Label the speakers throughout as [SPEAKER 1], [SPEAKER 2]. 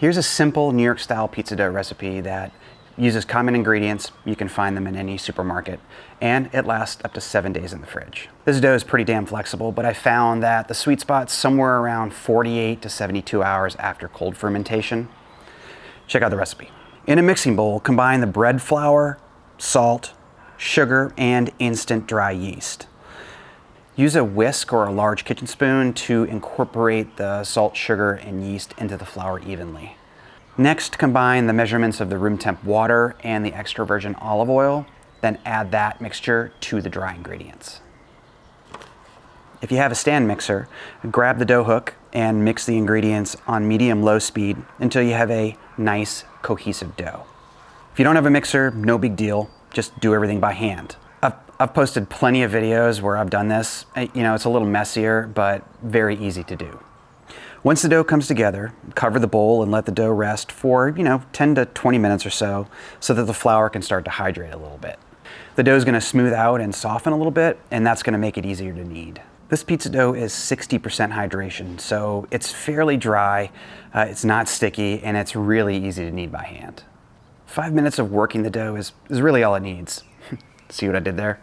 [SPEAKER 1] Here's a simple New York style pizza dough recipe that uses common ingredients. You can find them in any supermarket, and it lasts up to 7 days in the fridge. This dough is pretty damn flexible, but I found that the sweet spot's somewhere around 48 to 72 hours after cold fermentation. Check out the recipe. In a mixing bowl, combine the bread flour, salt, sugar, and instant dry yeast. Use a whisk or a large kitchen spoon to incorporate the salt, sugar, and yeast into the flour evenly. Next, combine the measurements of the room temp water and the extra virgin olive oil, then add that mixture to the dry ingredients. If you have a stand mixer, grab the dough hook and mix the ingredients on medium-low speed until you have a nice, cohesive dough. If you don't have a mixer, no big deal, just do everything by hand. I've posted plenty of videos where I've done this. It's a little messier, but very easy to do. Once the dough comes together, cover the bowl and let the dough rest for, 10 to 20 minutes or so that the flour can start to hydrate a little bit. The dough is going to smooth out and soften a little bit, and that's going to make it easier to knead. This pizza dough is 60% hydration, so it's fairly dry, it's not sticky, and it's really easy to knead by hand. 5 minutes of working the dough is really all it needs. See what I did there?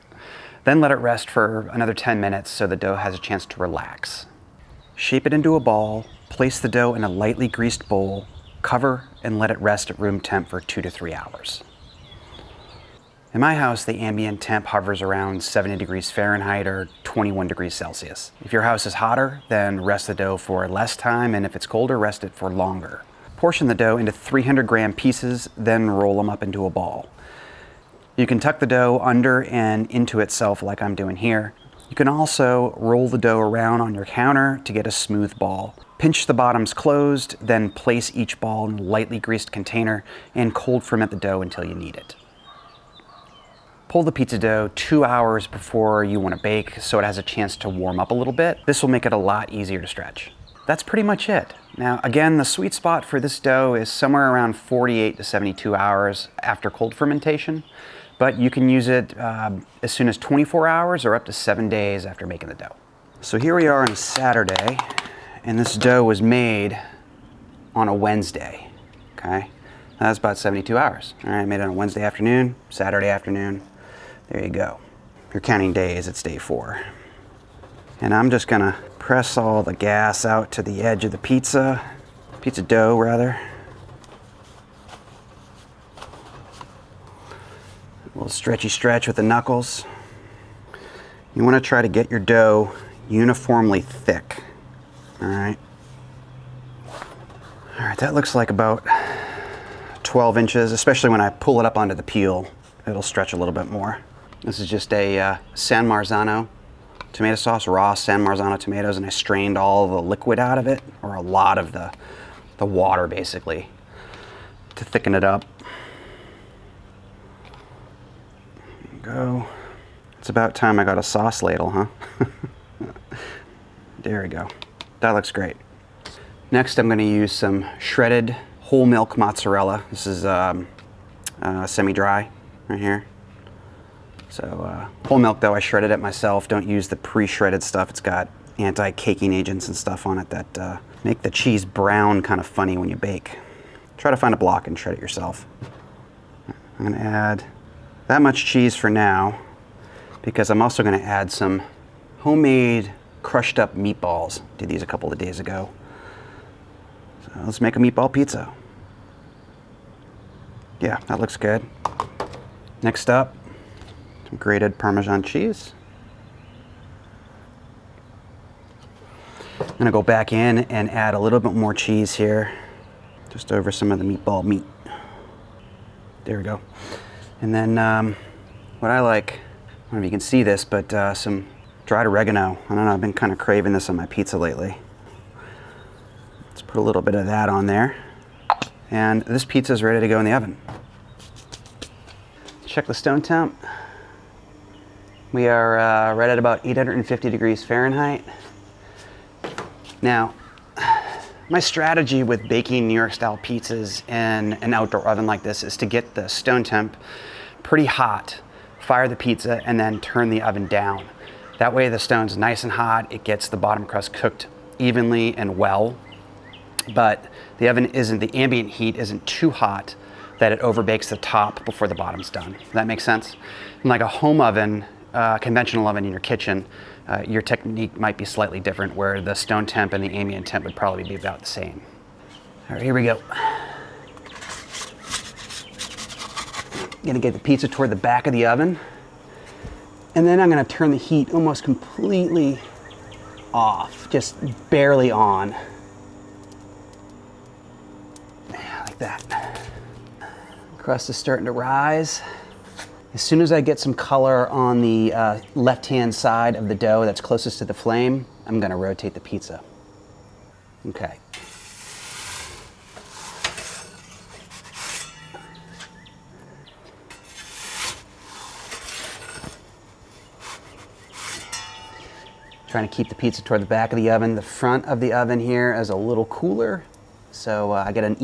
[SPEAKER 1] Then let it rest for another 10 minutes so the dough has a chance to relax. Shape it into a ball, place the dough in a lightly greased bowl, cover, and let it rest at room temp for 2 to 3 hours. In my house, the ambient temp hovers around 70 degrees Fahrenheit or 21 degrees Celsius. If your house is hotter, then rest the dough for less time, and if it's colder, rest it for longer. Portion the dough into 300-gram pieces, then roll them up into a ball. You can tuck the dough under and into itself like I'm doing here. You can also roll the dough around on your counter to get a smooth ball. Pinch the bottoms closed, then place each ball in a lightly greased container and cold ferment the dough until you need it. Pull the pizza dough 2 hours before you want to bake so it has a chance to warm up a little bit. This will make it a lot easier to stretch. That's pretty much it. Now, again, the sweet spot for this dough is somewhere around 48 to 72 hours after cold fermentation, but you can use it as soon as 24 hours or up to 7 days after making the dough. So here we are on Saturday, and this dough was made on a Wednesday, okay? That's about 72 hours. All right, made it on a Wednesday afternoon, Saturday afternoon. There you go. If you're counting days, it's day 4. And I'm just gonna press all the gas out to the edge of the pizza dough rather. A little stretchy stretch with the knuckles. You wanna try to get your dough uniformly thick, all right? All right, that looks like about 12 inches, especially when I pull it up onto the peel, it'll stretch a little bit more. This is just a San Marzano tomato sauce, raw San Marzano tomatoes, and I strained all the liquid out of it, or a lot of the water basically, to thicken it up. There you go. It's about time I got a sauce ladle, huh? There we go. That looks great. Next, I'm gonna use some shredded whole milk mozzarella. This is semi-dry right here. So whole milk though, I shredded it myself. Don't use the pre-shredded stuff. It's got anti-caking agents and stuff on it that make the cheese brown kind of funny when you bake. Try to find a block and shred it yourself. I'm gonna add that much cheese for now because I'm also gonna add some homemade crushed up meatballs. Did these a couple of days ago. So let's make a meatball pizza. Yeah, that looks good. Next up, some grated Parmesan cheese. I'm gonna go back in and add a little bit more cheese here, just over some of the meatball meat. There we go. And then what I like, I don't know if you can see this, but some dried oregano. I don't know, I've been kind of craving this on my pizza lately. Let's put a little bit of that on there. And this pizza is ready to go in the oven. Check the stone temp. We are right at about 850 degrees Fahrenheit. Now, my strategy with baking New York style pizzas in an outdoor oven like this is to get the stone temp pretty hot, fire the pizza, and then turn the oven down. That way the stone's nice and hot, it gets the bottom crust cooked evenly and well, but the ambient heat isn't too hot that it overbakes the top before the bottom's done. Does that make sense? And like a home oven, conventional oven in your kitchen, your technique might be slightly different, where the stone temp and the ambient temp would probably be about the same. All right, here we go. Gonna get the pizza toward the back of the oven, and then I'm gonna turn the heat almost completely off, just barely on. Yeah, like that. Crust is starting to rise. As soon as I get some color on the left-hand side of the dough that's closest to the flame, I'm gonna rotate the pizza. Okay. Trying to keep the pizza toward the back of the oven. The front of the oven here is a little cooler, so I get a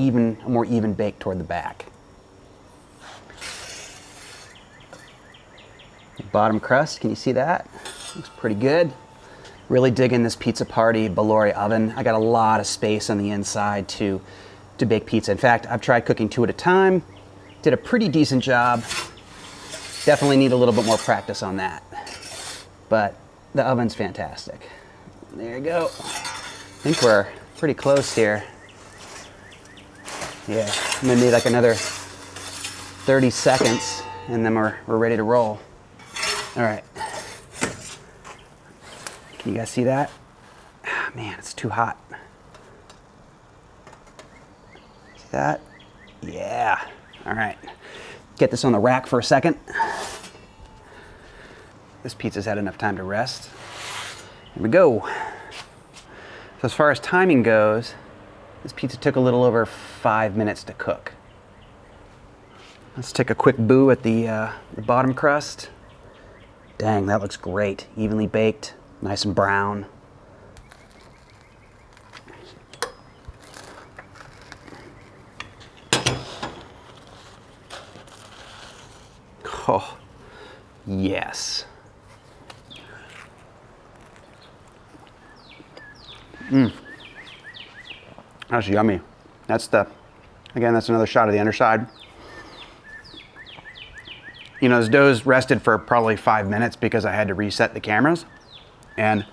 [SPEAKER 1] more even bake toward the back. Bottom crust, can you see that? Looks pretty good. Really digging this Pizza Party Bologna oven. I got a lot of space on the inside to bake pizza. In fact, I've tried cooking 2 at a time. Did a pretty decent job. Definitely need a little bit more practice on that. But the oven's fantastic. There you go. I think we're pretty close here. Yeah, I'm gonna need like another 30 seconds and then we're ready to roll. All right. Can you guys see that? Ah, man, it's too hot. See that? Yeah. All right. Get this on the rack for a second. This pizza's had enough time to rest. Here we go. So as far as timing goes, this pizza took a little over 5 minutes to cook. Let's take a quick boo at the bottom crust. Dang, that looks great. Evenly baked, nice and brown. Oh, yes. That's yummy. That's another shot of the underside. You know, this dough's rested for probably 5 minutes because I had to reset the cameras. And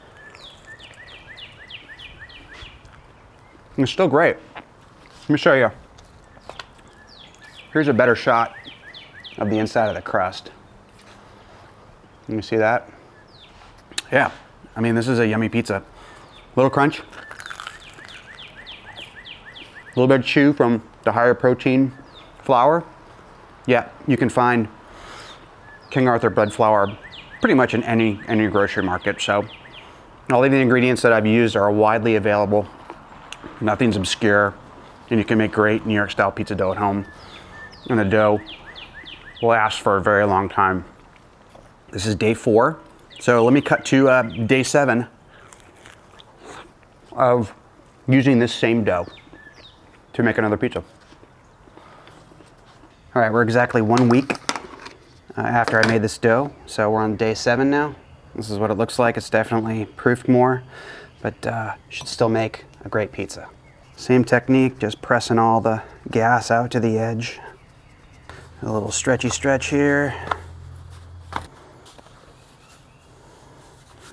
[SPEAKER 1] it's still great. Let me show you. Here's a better shot of the inside of the crust. Can you see that? Yeah, I mean, this is a yummy pizza. Little crunch. A little bit of chew from the higher protein flour. Yeah, you can find King Arthur bread flour pretty much in any grocery market. So all of the ingredients that I've used are widely available. Nothing's obscure, and you can make great New York style pizza dough at home. And the dough will last for a very long time. This is day 4. So let me cut to day 7 of using this same dough to make another pizza. All right, we're exactly 1 week after I made this dough. So we're on day 7 now. This is what it looks like. It's definitely proofed more, but should still make a great pizza. Same technique, just pressing all the gas out to the edge. A little stretchy stretch here.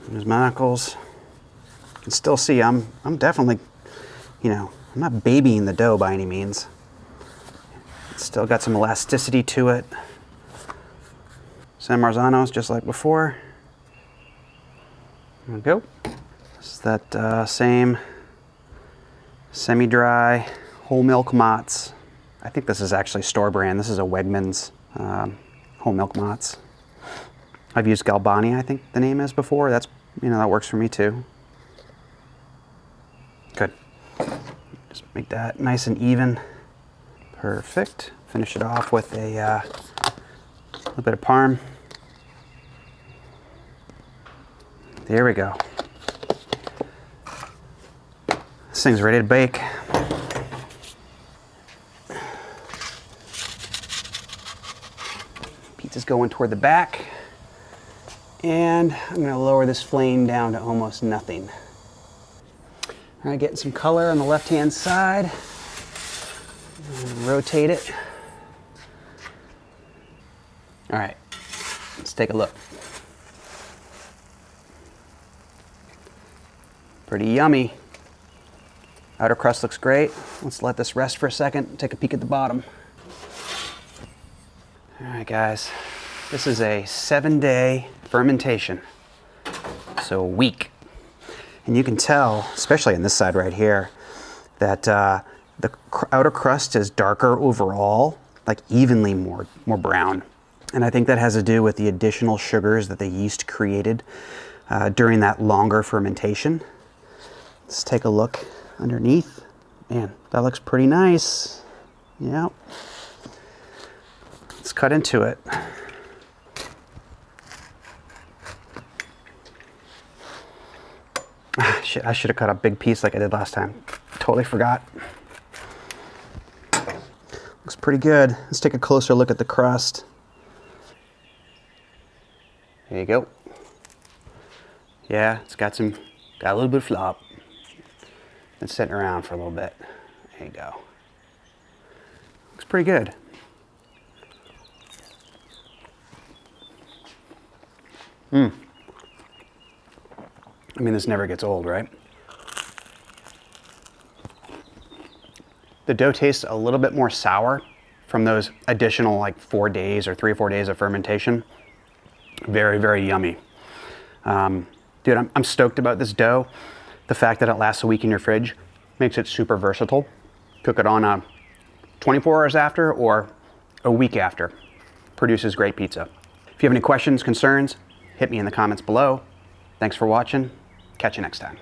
[SPEAKER 1] There's my knuckles. You can still see I'm definitely, I'm not babying the dough by any means. It's still got some elasticity to it. San Marzanos, just like before. There we go. This is that same semi-dry whole milk Mott's. I think this is actually store brand. This is a Wegmans whole milk Mott's. I've used Galbani, I think the name is before. That's, that works for me too. Good. Just make that nice and even. Perfect. Finish it off with a little bit of parm. There we go. This thing's ready to bake. Pizza's going toward the back. And I'm going to lower this flame down to almost nothing. All right, getting some color on the left-hand side. Rotate it. All right, let's take a look. Pretty yummy. Outer crust looks great. Let's let this rest for a second, take a peek at the bottom. All right, guys, this is a 7-day fermentation, so a week. And you can tell, especially on this side right here, that the outer crust is darker overall, like evenly more brown. And I think that has to do with the additional sugars that the yeast created during that longer fermentation. Let's take a look underneath. Man, that looks pretty nice. Yeah. Let's cut into it. Shit, I should have cut a big piece like I did last time. Totally forgot. Looks pretty good. Let's take a closer look at the crust. There you go. Yeah, it's got a little bit of flop. It's sitting around for a little bit. There you go. Looks pretty good. I mean, this never gets old, right? The dough tastes a little bit more sour from those additional like 4 days or 3 or 4 days of fermentation. Very, very yummy. Dude, I'm stoked about this dough. The fact that it lasts a week in your fridge makes it super versatile. Cook it on 24 hours after or a week after. Produces great pizza. If you have any questions, concerns, hit me in the comments below. Thanks for watching. Catch you next time.